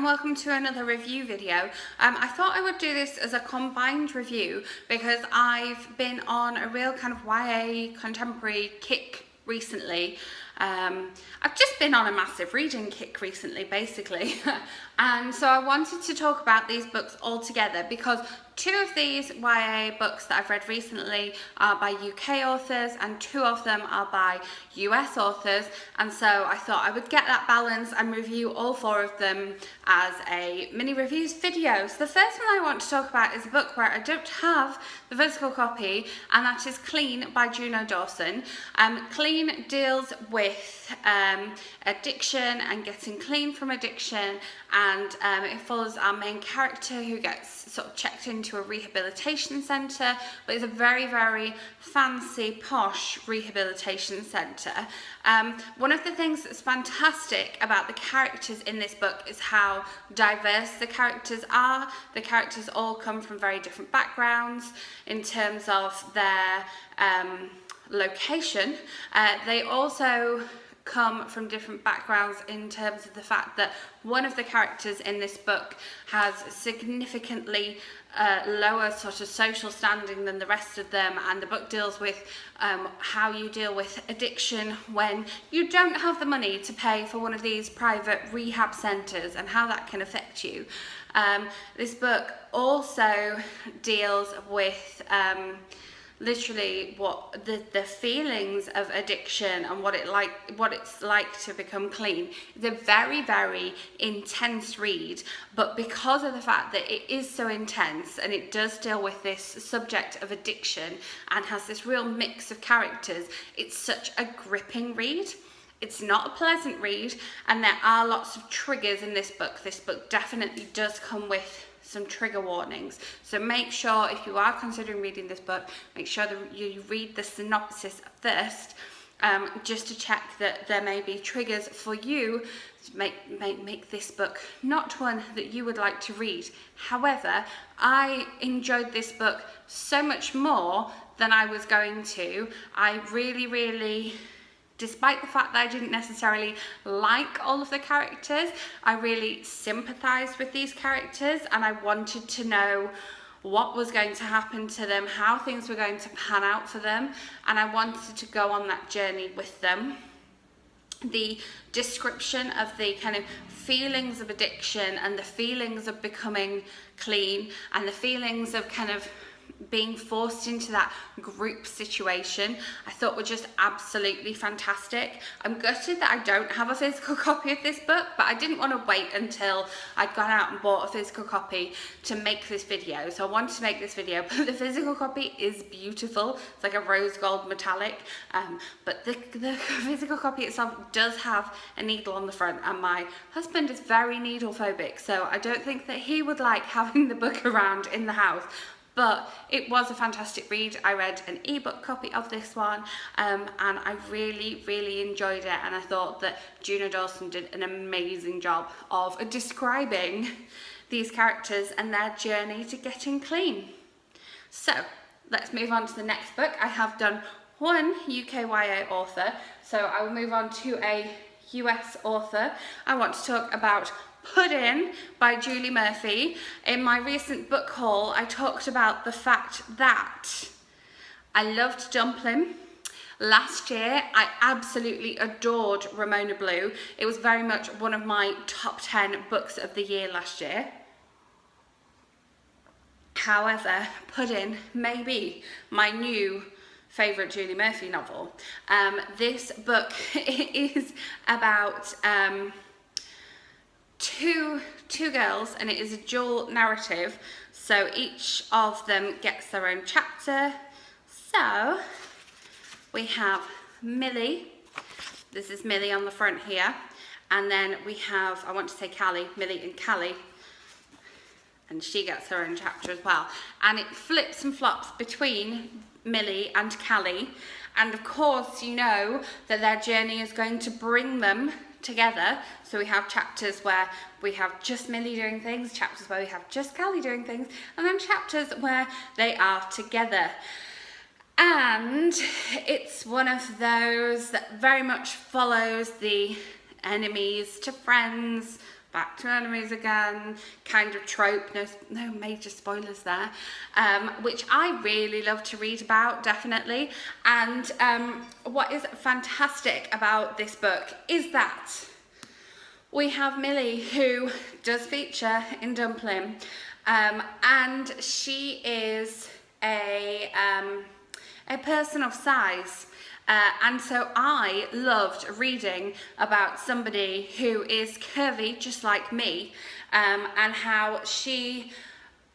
and welcome to another review video. I thought I would do this as a combined review because I've been on a real kind of YA contemporary kick recently. I've just been on a massive reading kick recently, basically. And so I wanted to talk about these books all together because two of these YA books that I've read recently are by UK authors and two of them are by US authors, and so I thought I would get that balance and review all four of them as a mini reviews video. So the first one I want to talk about is a book where I don't have the physical copy, and that is Clean by Juno Dawson. Clean deals with addiction and getting clean from addiction, and it follows our main character who gets sort of checked into a rehabilitation centre, but it's a very, very fancy, posh rehabilitation centre. One of the things that's fantastic about the characters in this book is how diverse the characters are. The characters all come from very different backgrounds in terms of their location. They also come from different backgrounds in terms of the fact that one of the characters in this book has significantly lower sort of social standing than the rest of them, and the book deals with how you deal with addiction when you don't have the money to pay for one of these private rehab centres and how that can affect you. This book also deals with literally what the feelings of addiction and what it's like to become clean. It's a very, very intense read, but because of the fact that it is so intense and it does deal with this subject of addiction and has this real mix of characters, it's such a gripping read. It's not a pleasant read, and there are lots of triggers in this book. This book definitely does come with some trigger warnings, so make sure if you are considering reading this book, make sure that you read the synopsis first, just to check that there may be triggers for you to make this book not one that you would like to read. However, I enjoyed this book so much more than I was going to. I really, despite the fact that I didn't necessarily like all of the characters, I really sympathised with these characters, and I wanted to know what was going to happen to them, how things were going to pan out for them, and I wanted to go on that journey with them. The description of the kind of feelings of addiction and the feelings of becoming clean and the feelings of kind of being forced into that group situation, I thought were just absolutely fantastic. I'm gutted that I don't have a physical copy of this book, but I didn't want to wait until I'd gone out and bought a physical copy to make this video. So I wanted to make this video, but the physical copy is beautiful. It's like a rose gold metallic, but the physical copy itself does have a needle on the front, and my husband is very needle phobic, so I don't think that he would like having the book around in the house. But it was a fantastic read. I read an ebook copy of this one, and I really enjoyed it, and I thought that Juno Dawson did an amazing job of describing these characters and their journey to getting clean. So let's move on to the next book. I have done one UK YA author, so I will move on to a US author. I want to talk about Puddin' by Julie Murphy. In my recent book haul, I talked about the fact that I loved Dumpling. Last year, I absolutely adored Ramona Blue. It was very much one of my top 10 books of the year last year. However, Puddin' may be my new favourite Julie Murphy novel. This book is about two girls, and it is a dual narrative, so each of them gets their own chapter. So we have Millie. This is Millie on the front here, and then we have, I want to say Callie, Millie and Callie, and she gets her own chapter as well, and it flips and flops between Millie and Callie, and of course you know that their journey is going to bring them together. So we have chapters where we have just Millie doing things, chapters where we have just Callie doing things, and then chapters where they are together. And it's one of those that very much follows the enemies to friends, back to enemies again kind of trope. No major spoilers there, which I really love to read about, definitely. And what is fantastic about this book is that we have Millie, who does feature in Dumpling, and she is a person of size. And so I loved reading about somebody who is curvy just like me, and how she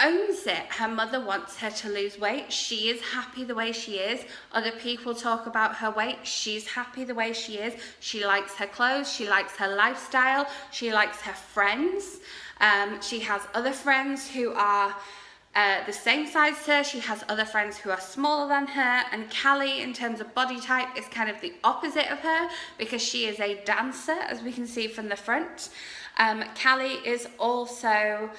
owns it. Her mother wants her to lose weight. She is happy the way she is. Other people talk about her weight. She's happy the way she is. She likes her clothes. She likes her lifestyle. She likes her friends. She has other friends who are the same size as her. She has other friends who are smaller than her, and Callie, in terms of body type, is kind of the opposite of her because she is a dancer, as we can see from the front. Callie is also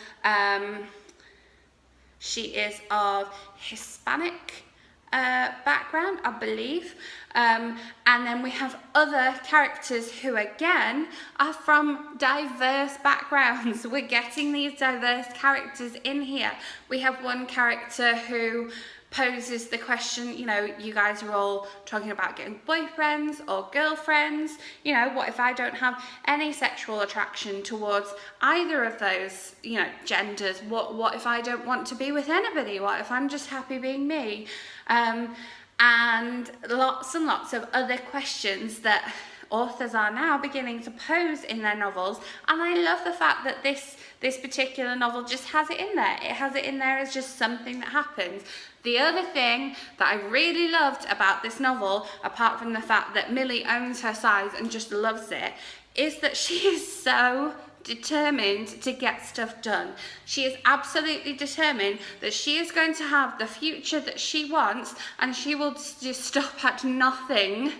she is of Hispanic background, I believe. And then we have other characters who, again, are from diverse backgrounds. We're getting these diverse characters in here. We have one character who poses the question, you know, you guys are all talking about getting boyfriends or girlfriends. You know, what if I don't have any sexual attraction towards either of those, you know, genders? What if I don't want to be with anybody? What if I'm just happy being me? And lots and lots of other questions that authors are now beginning to pose in their novels. And I love the fact that this particular novel just has it in there. It has it in there as just something that happens. The other thing that I really loved about this novel, apart from the fact that Millie owns her size and just loves it, is that she is so determined to get stuff done. She is absolutely determined that she is going to have the future that she wants, and she will just stop at nothing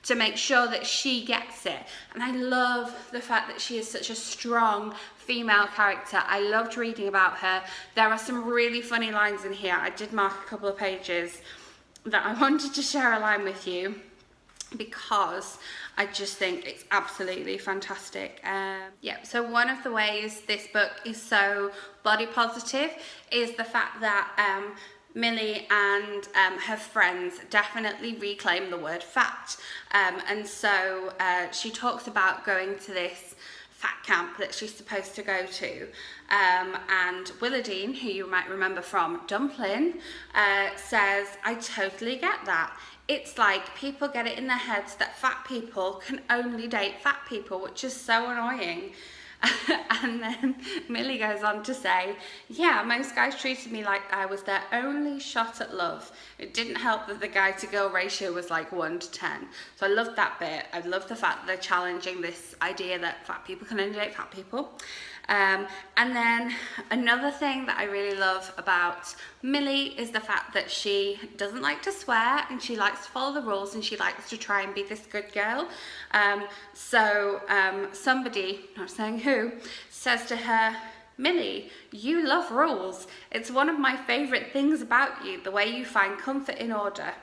to make sure that she gets it. And I love the fact that she is such a strong female character. I loved reading about her. There are some really funny lines in here. I did mark a couple of pages that I wanted to share a line with you because I just think it's absolutely fantastic. Yeah, so one of the ways this book is so body positive is the fact that Millie and her friends definitely reclaim the word fat. And so she talks about going to this fat camp that she's supposed to go to. And Willardine, who you might remember from Dumpling, says, I totally get that. It's like people get it in their heads that fat people can only date fat people, which is so annoying. And then Millie goes on to say, yeah, most guys treated me like I was their only shot at love. It didn't help that the guy to girl ratio was like 1 to 10. So I loved that bit. I love the fact that they're challenging this idea that fat people can only date fat people. And then another thing that I really love about Millie is the fact that she doesn't like to swear, and she likes to follow the rules, and she likes to try and be this good girl. Somebody, not saying who, says to her, Millie, you love rules. It's one of my favourite things about you, the way you find comfort in order.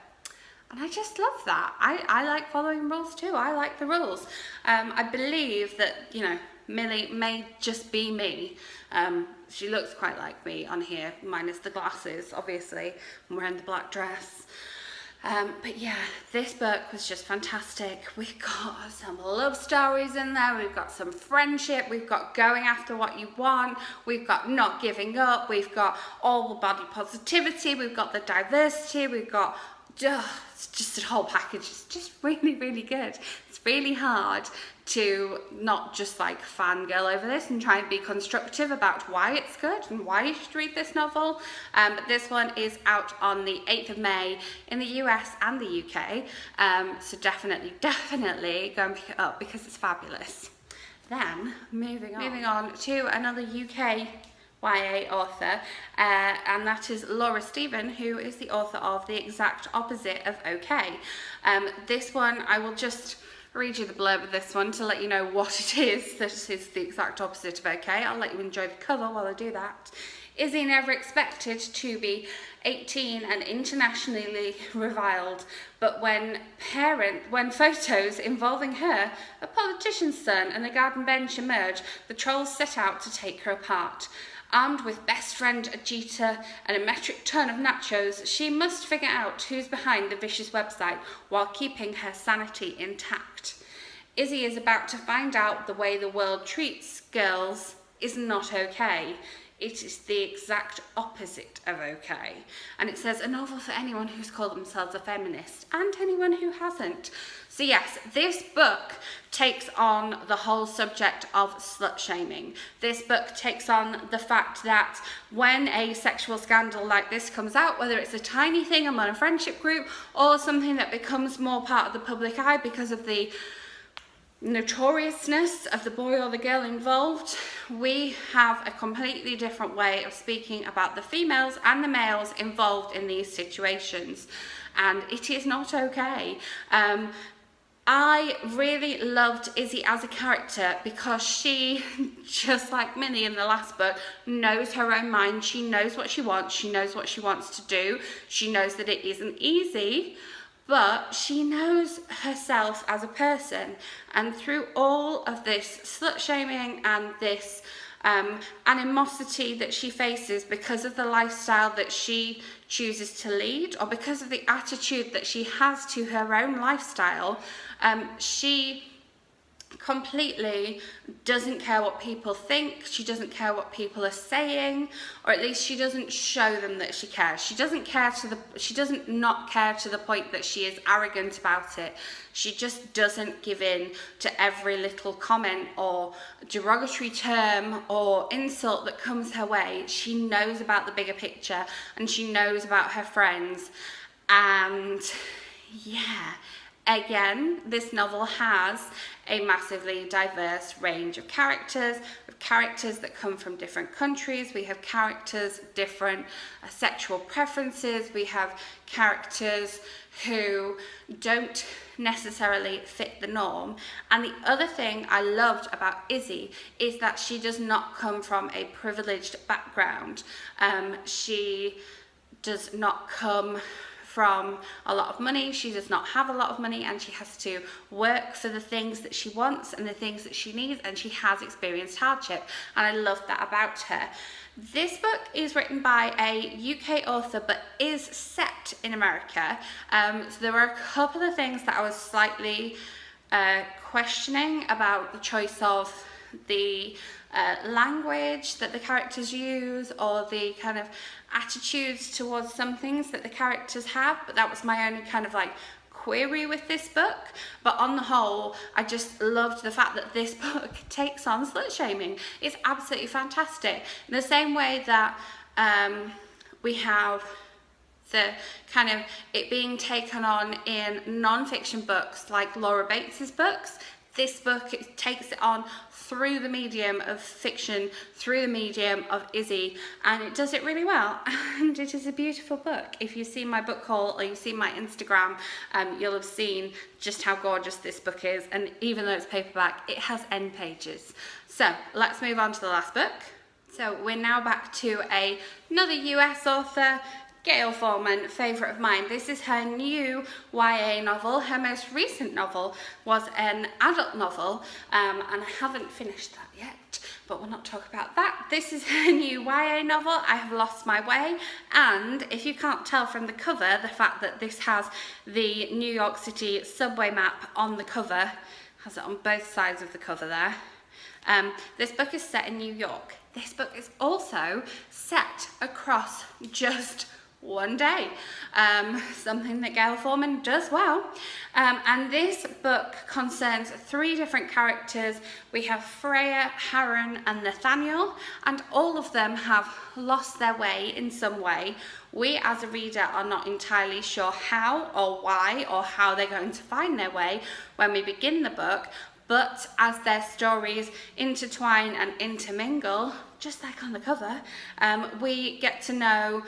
And I just love that. I like following rules too. I like the rules. I believe that, you know, Millie may just be me. She looks quite like me on here, minus the glasses, obviously. I'm wearing the black dress. But yeah, this book was just fantastic. We've got some love stories in there. We've got some friendship. We've got going after what you want. We've got not giving up. We've got all the body positivity. We've got the diversity. We've got it's just a whole package. It's just really, really good. It's really hard to not just like fangirl over this and try and be constructive about why it's good and why you should read this novel. But this one is out on the 8th of May in the US and the UK. So definitely go and pick it up because it's fabulous. Then moving on to another UK YA author, and that is Laura Stephen, who is the author of The Exact Opposite of OK. This one, I will just read you the blurb of this one to let you know what it is that is the exact opposite of OK. I'll let you enjoy the cover while I do that. Izzy never expected to be 18 and internationally reviled, but when photos involving her, a politician's son, and a garden bench emerge, the trolls set out to take her apart. Armed with best friend Ajita and a metric ton of nachos, she must figure out who's behind the vicious website while keeping her sanity intact. Izzy is about to find out the way the world treats girls is not okay. It is the exact opposite of okay. And it says, a novel for anyone who's called themselves a feminist and anyone who hasn't. So yes, this book takes on the whole subject of slut-shaming. This book takes on the fact that when a sexual scandal like this comes out, whether it's a tiny thing among a friendship group or something that becomes more part of the public eye because of the notoriousness of the boy or the girl involved, we have a completely different way of speaking about the females and the males involved in these situations, and it is not okay. I really loved Izzy as a character because she, just like Minnie in the last book, knows her own mind. She knows what she wants. She knows what she wants to do. She knows that it isn't easy, but she knows herself as a person. And through all of this slut-shaming and this animosity that she faces because of the lifestyle that she chooses to lead, or because of the attitude that she has to her own lifestyle, she completely doesn't care what people think. She doesn't care what people are saying, or at least she doesn't show them that she cares. She doesn't not care to the point that she is arrogant about it. She just doesn't give in to every little comment or derogatory term or insult that comes her way. She knows about the bigger picture, and she knows about her friends. And yeah, again, this novel has a massively diverse range of characters, that come from different countries. We have characters, different sexual preferences. We have characters who don't necessarily fit the norm. And the other thing I loved about Izzy is that she does not come from a privileged background. She does not come from a lot of money. She does not have a lot of money, and she has to work for the things that she wants and the things that she needs, and she has experienced hardship, and I love that about her. This book is written by a UK author but is set in America, so there were a couple of things that I was slightly questioning about the choice of the language that the characters use, or the kind of attitudes towards some things that the characters have, but that was my only kind of like query with this book. But on the whole, I just loved the fact that this book takes on slut shaming. It's absolutely fantastic, in the same way that we have the kind of it being taken on in non-fiction books like Laura Bates's books. This book, it takes it on through the medium of fiction, through the medium of Izzy, and it does it really well, and it is a beautiful book. If you've seen my book haul or you've seen my Instagram, you'll have seen just how gorgeous this book is, and even though it's paperback, it has end pages. So let's move on to the last book. So we're now back to another US author, Gayle Forman, favourite of mine. This is her new YA novel. Her most recent novel was an adult novel, and I haven't finished that yet, but we'll not talk about that. This is her new YA novel, I Have Lost My Way, and if you can't tell from the cover, the fact that this has the New York City subway map on the cover, has it on both sides of the cover there. This book is set in New York. This book is also set across just one day, something that Gayle Forman does well. And this book concerns 3 different characters. We have Freya, Harren and Nathaniel, and all of them have lost their way in some way. We as a reader are not entirely sure how or why or how they're going to find their way when we begin the book, but as their stories intertwine and intermingle, just like on the cover, we get to know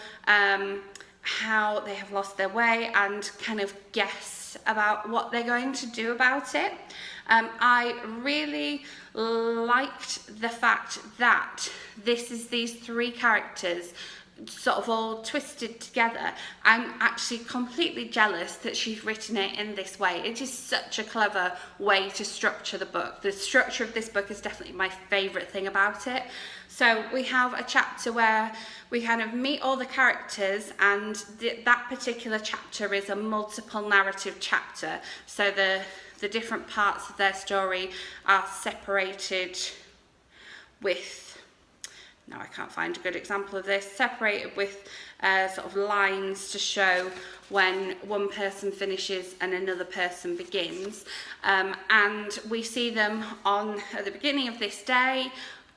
how they have lost their way and kind of guess about what they're going to do about it. I really liked the fact that these three characters sort of all twisted together. I'm actually completely jealous that she's written it in this way. It is such a clever way to structure the book. The structure of this book is definitely my favourite thing about it. So we have a chapter where we kind of meet all the characters, and that particular chapter is a multiple narrative chapter. So the different parts of their story are separated with, now I can't find a good example of this, separated with sort of lines to show when one person finishes and another person begins. And we see them at the beginning of this day,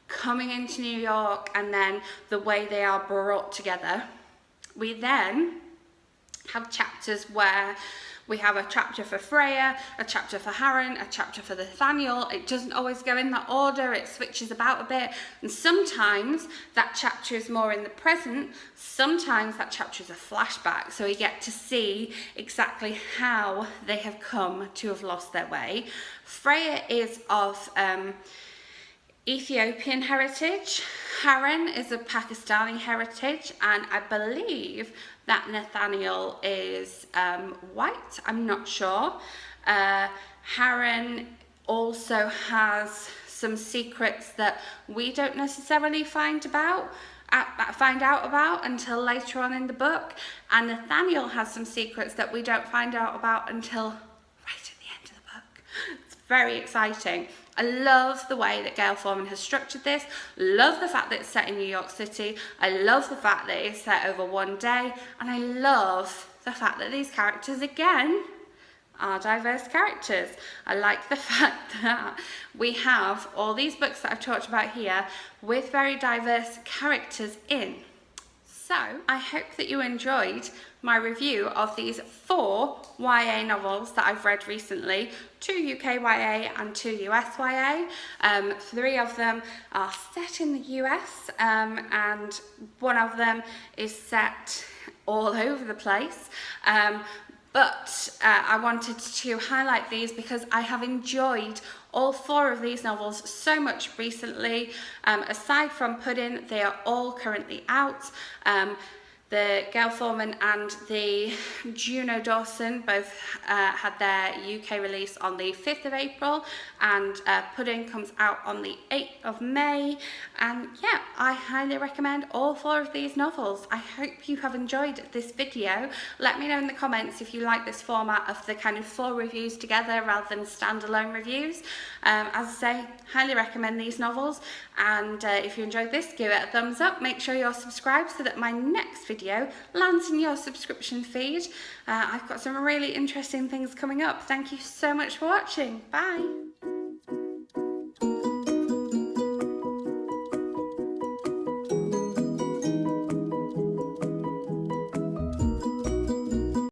coming into New York, and then the way they are brought together. We then have chapters where we have a chapter for Freya, a chapter for Harren, a chapter for Nathaniel. It doesn't always go in that order, it switches about a bit, and sometimes that chapter is more in the present, sometimes that chapter is a flashback, so we get to see exactly how they have come to have lost their way. Freya is of Ethiopian heritage, Harren is of Pakistani heritage, and I believe that Nathaniel is white, I'm not sure. Harren also has some secrets that we don't necessarily find out about until later on in the book, and Nathaniel has some secrets that we don't find out about until right at the end of the book. It's very exciting. I love the way that Gayle Forman has structured this, love the fact that it's set in New York City, I love the fact that it's set over one day, and I love the fact that these characters, again, are diverse characters. I like the fact that we have all these books that I've talked about here with very diverse characters in. So, I hope that you enjoyed my review of these 4 YA novels that I've read recently, 2 UK YA and 2 US YA. 3 of them are set in the US, and one of them is set all over the place. But I wanted to highlight these because I have enjoyed all 4 of these novels so much recently. Aside from Puddin', they are all currently out. The Gayle Forman and the Juno Dawson both had their UK release on the 5th of April, and Puddin' comes out on the 8th of May. And yeah, I highly recommend all 4 of these novels. I hope you have enjoyed this video. Let me know in the comments if you like this format of the kind of 4 reviews together rather than standalone reviews. As I say, highly recommend these novels, and if you enjoyed this, give it a thumbs up. Make sure you're subscribed so that my next video lands in your subscription feed. I've got some really interesting things coming up. Thank you so much for watching. Bye.